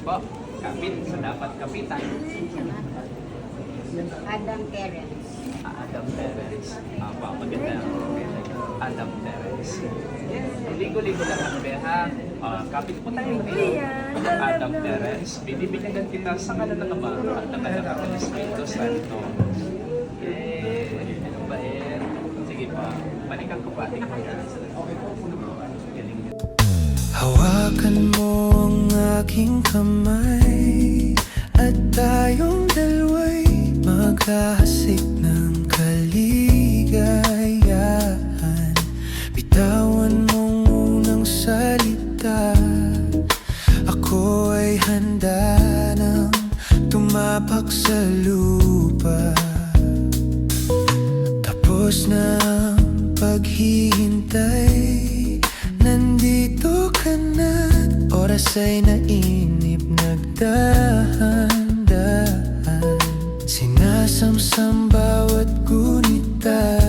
po. Kapit sa dapat kapitan. Adam Terence. Adam Terence. Maganda. Adam Terence. Yes, ligo-ligo lang ang beha. Kapit po tayo ngayon. Adam Terence. Binibigyan kita sa kanan ng Ama at ng Anak at ng Espiritu Santo. Ano ba eh? Sige pa. Balikan ko pa. Tingnan mo yan. Galing yun. Hawakan mo ang aking kamay at tayong dalawa'y maghahasik ng kaligayahan. Bitawan mong unang salita, ako ay handa nang tumapak sa lupa. Tapos na ang paghihintay, nandito ka na. Oras ay nainip, nagdahan-dahan. Sinasamsam bawat gunita,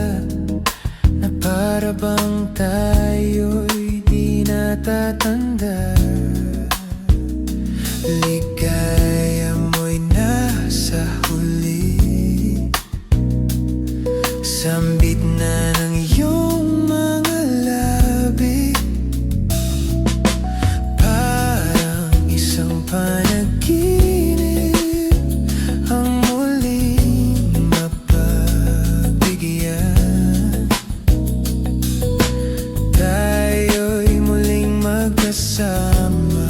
na para bang tayo'y di natatanda. Ligaya mo'y nasa huli, sambit na ng iyong mga labi. Parang isang panaginip ang muling mapagbigyan. Tayo'y muling magkasama,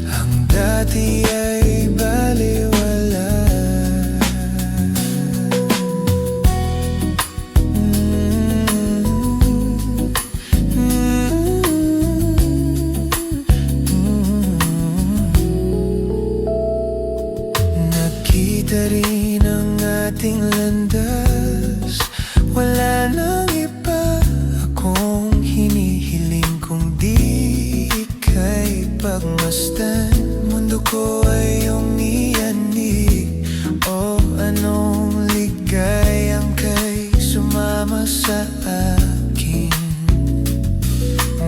ang dati ay baliwala. Nakita rin ang ating landas, wala nang iba akong hinihiling kung di ika'y pagmasdan. Mundo ko ay iyong iyanig, o anong ligayang kay sumama sa akin.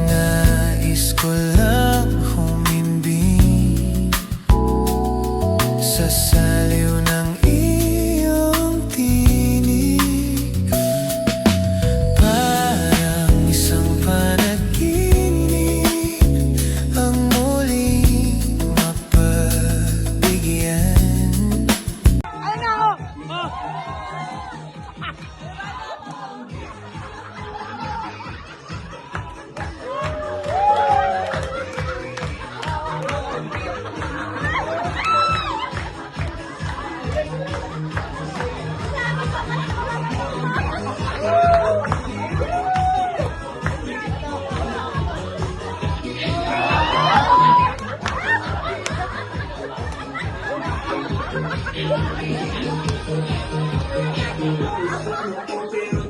Nais ko lang humimbing sa saliw ng iyong tinig. Parang isang panaginip ang muling mapagbigyan. Pero